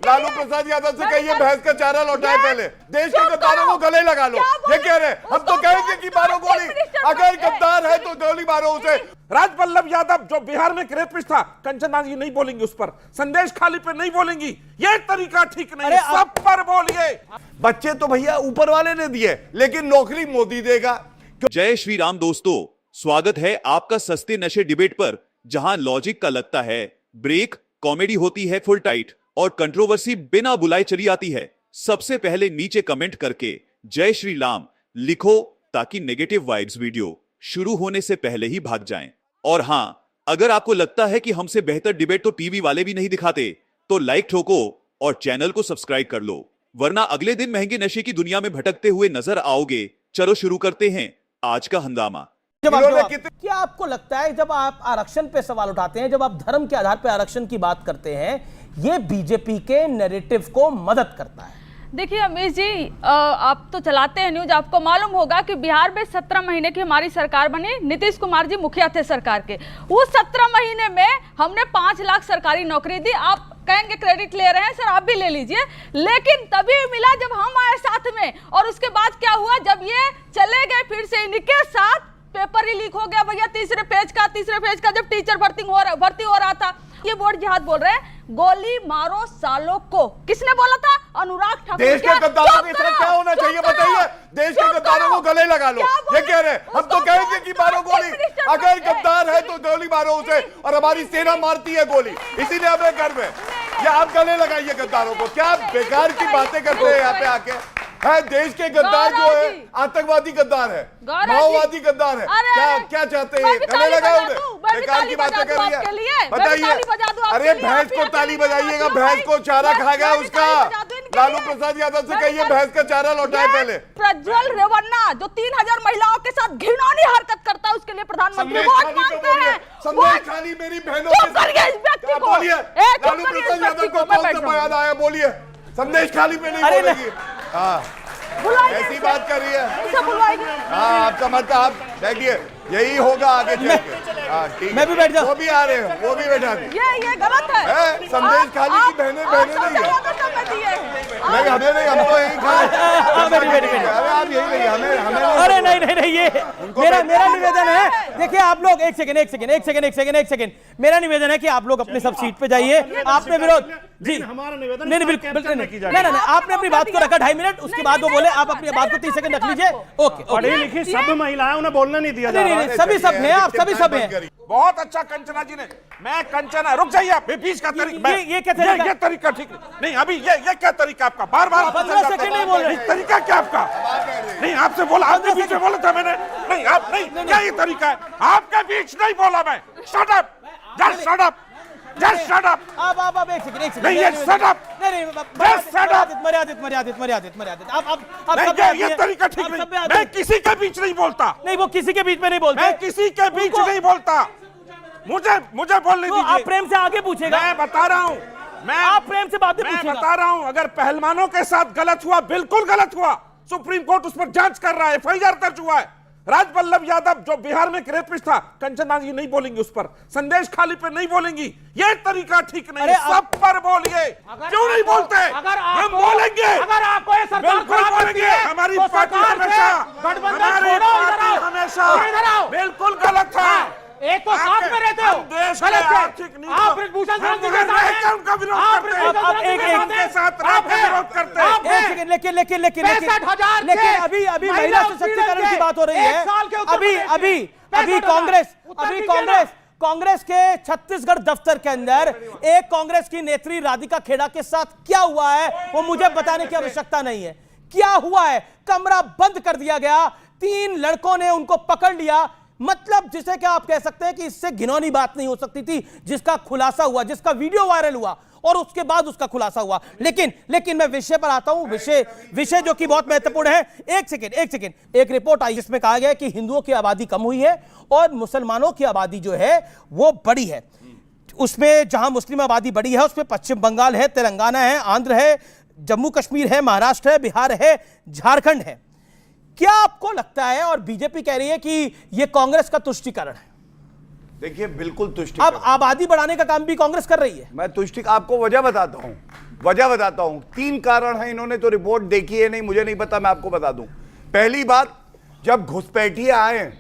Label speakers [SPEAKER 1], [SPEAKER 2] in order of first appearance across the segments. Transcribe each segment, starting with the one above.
[SPEAKER 1] लालू प्रसाद यादव से कहिए भैंस का चारा लौटाए पहले, देश के गद्दारों को गले लगा लो। ये कह रहे हम तो कहेंगे कि मारो गोली, अगर गद्दार है तो गोली मारो उसे।
[SPEAKER 2] राजवल्लभ यादव जो बिहार में रेपिस्ट था, कंचना जी नहीं बोलेंगी उस पर, संदेश खाली पे नहीं बोलेंगी, ये तरीका ठीक नहीं है, सब पर बोलिए।
[SPEAKER 1] बच्चे तो भैया ऊपर वाले ने दिए, लेकिन नौकरी मोदी देगा।
[SPEAKER 3] जय श्री राम दोस्तों, स्वागत है आपका सस्ते नशे डिबेट पर, जहां लॉजिक का लगता है ब्रेक, कॉमेडी होती है फुल टाइट और कंट्रोवर्सी बिना बुलाए चली आती है। सबसे पहले नीचे कमेंट करके जय श्री राम लिखो ताकि नेगेटिव वाइब्स वीडियो शुरू होने से पहले ही भाग जाएं। और हां, अगर आपको लगता है कि हमसे बेहतर डिबेट तो टीवी वाले भी नहीं दिखाते, तो लाइक ठोको और चैनल को सब्सक्राइब कर लो, वरना अगले दिन महंगे नशे की दुनिया में भटकते हुए नजर आओगे। चलो शुरू करते हैं आज का हंगामा।
[SPEAKER 4] क्या आपको लगता है जब आप आरक्षण पे सवाल उठाते हैं, जब आप धर्म के आधार पर आरक्षण की बात करते हैं, ये बीजेपी के नैरेटिव को मदद करता है?
[SPEAKER 5] देखिए अमीश जी, आप तो चलाते हैं न्यूज, आपको मालूम होगा कि बिहार में 17 महीने की हमारी सरकार बनी, नीतीश कुमार जी मुखिया थे सरकार के। उस 17 महीने में हमने 5 लाख सरकारी नौकरी दी। आप कहेंगे क्रेडिट ले रहे हैं, सर आप भी ले लीजिए, लेकिन तभी मिला जब हम आए साथ में। और उसके बाद क्या हुआ, जब ये चले गए फिर से इनके साथ पेपर ही लीक हो गया भैया, तीसरे पेज का जब टीचर भर्ती हो रहा था। ये बोर्ड जिहाद बोल रहे हैं, गोली मारो सालों को, किसने बोला था? अनुराग ठाकुर।
[SPEAKER 1] देश के गद्दारों के साथ क्या होना चाहिए बताइए, देश के गद्दारों को गले लगा लो। ये कह रहे हम तो कहेंगे कि मारो गोली, अगर गद्दार है तो गोली मारो उसे, और हमारी सेना मारती है गोली, इसीलिए हमें गर्व है। या आप गले लगाइए गद्दारों को, क्या बेकार की बातें करते हैं यहाँ पे आके? है देश के गद्दार जो है आतंकवादी गद्दार है, माओवादी गद्दार है, क्या चाहते हैं? गले लगाओ उन्हें, बेकार की बातें कर रही है। बताइए, अरे भैंस को ताली बजाइएगा, भैंस को चारा खा गया उसका। लालू प्रसाद यादव से कहिए भैंस का चारा लौटाए पहले।
[SPEAKER 5] प्रज्वल रेवन्ना जो 3000 महिलाओं के साथ घिनौनी हरकत करता है, उसके लिए प्रधानमंत्री वोट मांगते हैं।
[SPEAKER 1] संदेश खाली मेरी बहनों के साथ बोलिए, लालू प्रसाद यादव को कौन सा बयान आया, बोलिए। संदेश खाली पे नहीं बोलेगी। हाँ, ऐसी बात कर रही है। हाँ, आपका मतलब आप बैठिए, यही होगा आगे चल के। हाँ ठीक, मैं भी बैठ जाऊँ। वो भी आ रहे हैं, वो भी बैठा दे।
[SPEAKER 5] ये गलत है।
[SPEAKER 1] संदेश खाली की बहनें नहीं है, नहीं हमें नहीं, हम तो यही खाए। अरे आप यही नहीं, हमें
[SPEAKER 4] अरे नहीं, ये मेरा निवेदन है। देखिए आप लोग एक सेकंड, मेरा निवेदन है कि आप लोग अपने सब सीट पे जाइए। आपने विरोध जी,
[SPEAKER 2] हमारा निवेदन
[SPEAKER 4] नहीं बिल्कुल नहीं, आपने अपनी बात को रखा 2.5 मिनट, उसके बाद वो बोले, आप अपनी बात को 30 सेकंड रख लीजिए। ओके,
[SPEAKER 2] पढ़ी लिखी सब महिलाएं, उन्हें बोलने नहीं दिया जा रहा।
[SPEAKER 4] सभी सब हैं, आप सभी सब हैं।
[SPEAKER 2] बहुत अच्छा कंचना जी ने, मैं कंचना, रुक जाइए आप, बीच का तरीका,
[SPEAKER 4] ये क्या तरीका?
[SPEAKER 2] ये तरीका ठीक नहीं। अभी ये क्या तरीका आपका? बार
[SPEAKER 4] 15 सेकंड नहीं बोल रहे,
[SPEAKER 2] तरीका क्या आपका? नहीं आपसे बोला, आपके बीच में बोला था मैंने, नहीं आप नहीं, क्या ये तरीका है? आपके बीच नहीं बोला मैं। Shut up, just shut up, just shut up.
[SPEAKER 4] अब एक सेकंड
[SPEAKER 2] नहीं, ये शट अप,
[SPEAKER 4] नहीं
[SPEAKER 2] जस्ट शट अप।
[SPEAKER 4] मर्यादित आप
[SPEAKER 2] ये तरीका ठीक नहीं। मैं किसी के बीच नहीं बोलता।
[SPEAKER 4] नहीं, वो किसी के बीच में नहीं बोलते,
[SPEAKER 2] मैं किसी के बीच नहीं बोलता। मुझे बोलने दीजिए।
[SPEAKER 4] आप प्रेम से आगे पूछेगा।
[SPEAKER 2] मैं बता रहा हूँ,
[SPEAKER 4] आप प्रेम से बातें
[SPEAKER 2] मैं बता रहा हूँ, अगर पहलवानों के साथ गलत हुआ, बिल्कुल गलत हुआ, सुप्रीम कोर्ट उस पर जांच कर रहा है, FIR दर्ज हुआ है। राजवल्लभ यादव जो बिहार में रेपिस्ट था, कंचना जी नहीं बोलेंगी उस पर, संदेश खाली पे नहीं बोलेंगी, ये तरीका ठीक नहीं है, सब पर बोलिए। क्यों नहीं बोलते? हम बोलेंगे,
[SPEAKER 4] अगर आपको ये सरकार
[SPEAKER 2] बिल्कुल बोलेंगे। हमारी पार्टी हमेशा बिल्कुल गलत है।
[SPEAKER 4] एक तो साथ में रहते हो,
[SPEAKER 2] देश के आर्थिक नीति, आप ब्रिजभूषण उनका विरोध करते हैं।
[SPEAKER 4] लेकिन अभी महिला सशक्तिकरण की बात हो रही है। अभी कांग्रेस के छत्तीसगढ़ दफ्तर के अंदर एक कांग्रेस की नेत्री राधिका खेड़ा के साथ क्या हुआ है वो मुझे बताने की आवश्यकता नहीं है। क्या हुआ है? कमरा बंद कर दिया गया, 3 लड़कों ने उनको पकड़ लिया। मतलब जिसे क्या आप कह सकते हैं कि इससे घिनौनी बात नहीं हो सकती थी, जिसका खुलासा हुआ, जिसका वीडियो वायरल हुआ और उसके बाद उसका खुलासा हुआ। लेकिन मैं विषय पर आता हूं, विषय जो कि बहुत महत्वपूर्ण है। एक सेकंड, एक रिपोर्ट आई जिसमें कहा गया कि हिंदुओं की आबादी कम हुई है और मुसलमानों की आबादी जो है वो बढ़ी है। उसमें जहां मुस्लिम आबादी बढ़ी है उसमें पश्चिम बंगाल है, तेलंगाना है, आंध्र है, जम्मू कश्मीर है, महाराष्ट्र है, बिहार है, झारखंड है। क्या आपको लगता है, और बीजेपी कह रही है कि यह कांग्रेस का तुष्टीकरण है?
[SPEAKER 1] देखिए बिल्कुल तुष्टि।
[SPEAKER 4] अब आबादी बढ़ाने का काम भी कांग्रेस कर रही है।
[SPEAKER 1] मैं तुष्टि आपको वजह बताता हूं। वजह बताता हूं, 3 कारण है। इन्होंने तो रिपोर्ट देखी है नहीं, मुझे नहीं पता, मैं आपको बता दूं। पहली बात, जब घुसपैठिए आए,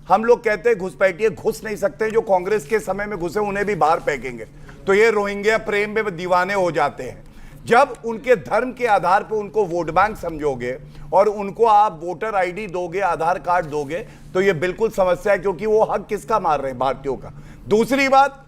[SPEAKER 1] हम लोग कहते हैं घुसपैठिए घुस नहीं सकते, जो कांग्रेस के समय में घुसे उन्हें भी बाहर फेंकेंगे, तो ये रोहिंग्या प्रेम में दीवाने हो जाते हैं। जब उनके धर्म के आधार पर उनको वोट बैंक समझोगे और उनको आप वोटर आईडी दोगे, आधार कार्ड दोगे, तो ये बिल्कुल समस्या है, क्योंकि वो हक किसका मार रहे हैं? भारतीयों का। दूसरी बात,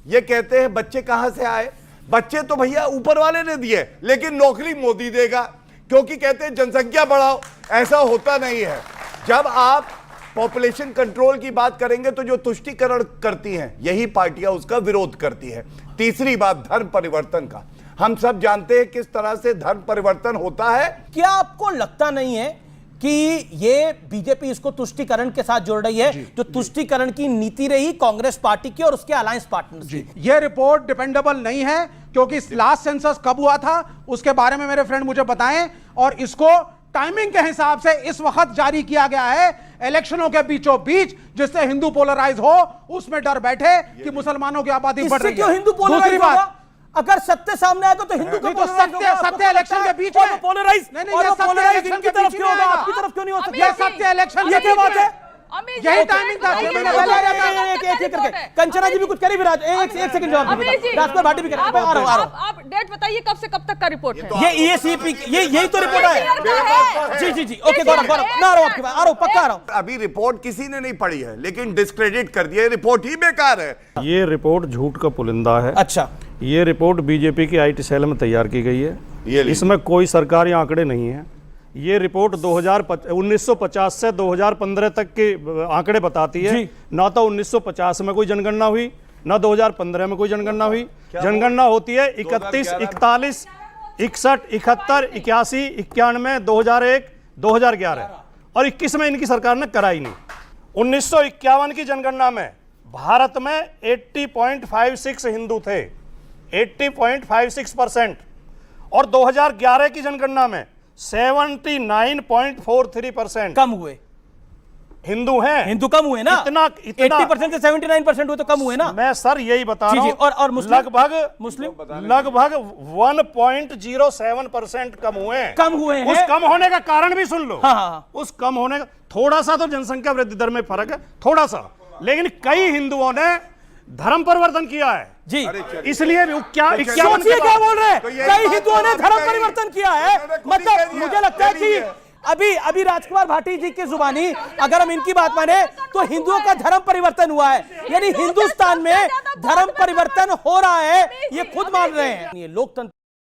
[SPEAKER 1] ये कहते हैं बच्चे कहां से आए? बच्चे तो भैया ऊपर वाले ने दिए, लेकिन नौकरी मोदी देगा, क्योंकि कहते हैं जनसंख्या बढ़ाओ। ऐसा होता नहीं है। जब आप पॉपुलेशन कंट्रोल की बात करेंगे तो जो तुष्टीकरण करती हैं यही पार्टियां उसका विरोध करती है। तीसरी बात, धर्म परिवर्तन का, हम सब जानते हैं किस तरह से धर्म परिवर्तन होता है।
[SPEAKER 4] क्या आपको लगता नहीं है कि ये बीजेपी इसको तुष्टीकरण के साथ जोड़ रही है, जो तुष्टीकरण की नीति रही कांग्रेस पार्टी की और उसके अलायंस पार्टनर्स की?
[SPEAKER 6] ये रिपोर्ट डिपेंडेबल नहीं है, क्योंकि लास्ट सेंसस कब हुआ था उसके बारे में मेरे फ्रेंड मुझे बताएं, और इसको टाइमिंग के हिसाब से इस वक्त जारी किया गया है, इलेक्शनों के बीचों बीच, जिससे हिंदू पोलराइज हो, उसमें डर बैठे कि मुसलमानों की आबादी बढ़ रही है।
[SPEAKER 4] क्यों हिंदू पोलराइज होगा? अगर सत्य सामने आएगा तो हिंदू
[SPEAKER 6] तो सत्य इलेक्शन के बीच में
[SPEAKER 4] पोलराइज, इनकी तरफ क्यों होगा, आपकी तरफ क्यों नहीं हो सकता?
[SPEAKER 6] ये सत्य इलेक्शन,
[SPEAKER 4] ये क्या बात है?
[SPEAKER 6] यही टाइमिंग था।
[SPEAKER 4] कंचना जी भी कुछ करी, विराज एक सेकंड जवाब दीजिए। राजकुमार भाटी भी कर रहे हैं।
[SPEAKER 5] आप डेट बताइए कब से कब तक का रिपोर्ट है?
[SPEAKER 4] ये ईएसीपी यही तो रिपोर्ट है। जी जी जी, ओके गौरव, मैं आ रहा हूं आपके पास, आ रहा हूं, पक्का आ रहा हूं।
[SPEAKER 1] अभी रिपोर्ट किसी ने नहीं पढ़ी है, लेकिन डिस्क्रेडिट कर दिया, रिपोर्ट ही बेकार है।
[SPEAKER 7] ये रिपोर्ट झूठ का पुलिंदा है।
[SPEAKER 4] अच्छा,
[SPEAKER 7] ये रिपोर्ट बीजेपी की आईटी सेल में तैयार की गई है। इसमें कोई सरकारी आंकड़े नहीं है। ये रिपोर्ट 1950 से 2015 तक के आंकड़े बताती है। ना तो 1950 में कोई जनगणना हुई, ना 2015 में कोई जनगणना हुई। जनगणना होती है 31, 41, 61, 71, 81, 91, 2001, 2011 और 21 में इनकी सरकार ने कराई नहीं। 1951 की जनगणना में भारत में 80.56 हिंदू थे, 80.56%, और 2011 की जनगणना में 79.43%
[SPEAKER 4] कम हुए
[SPEAKER 7] हिंदू हैं।
[SPEAKER 4] हिंदू कम हुए ना,
[SPEAKER 7] इतना
[SPEAKER 4] 80% से 79% हुए तो कम हुए ना।
[SPEAKER 7] मैं सर यही बता रहा हूं।
[SPEAKER 4] और मुस्लिम
[SPEAKER 7] लगभग 1.07% कम हुए हैं। उस कम होने का कारण भी सुन लो।
[SPEAKER 4] हाँ।
[SPEAKER 7] उस कम होने का थोड़ा सा तो जनसंख्या वृद्धि दर में फर्क है, थोड़ा सा, लेकिन कई हिंदुओं ने धर्म परिवर्तन किया है
[SPEAKER 4] जी,
[SPEAKER 7] इसलिए क्या
[SPEAKER 4] बोल रहे हैं? कई हिंदुओं ने धर्म परिवर्तन किया है। मतलब मुझे लगता है कि अभी राजकुमार भाटी जी की जुबानी अगर हम इनकी बात माने तो हिंदुओं का धर्म परिवर्तन हुआ है, यानी हिंदुस्तान में धर्म परिवर्तन हो रहा है, ये खुद मान रहे हैं। ये लोकतंत्र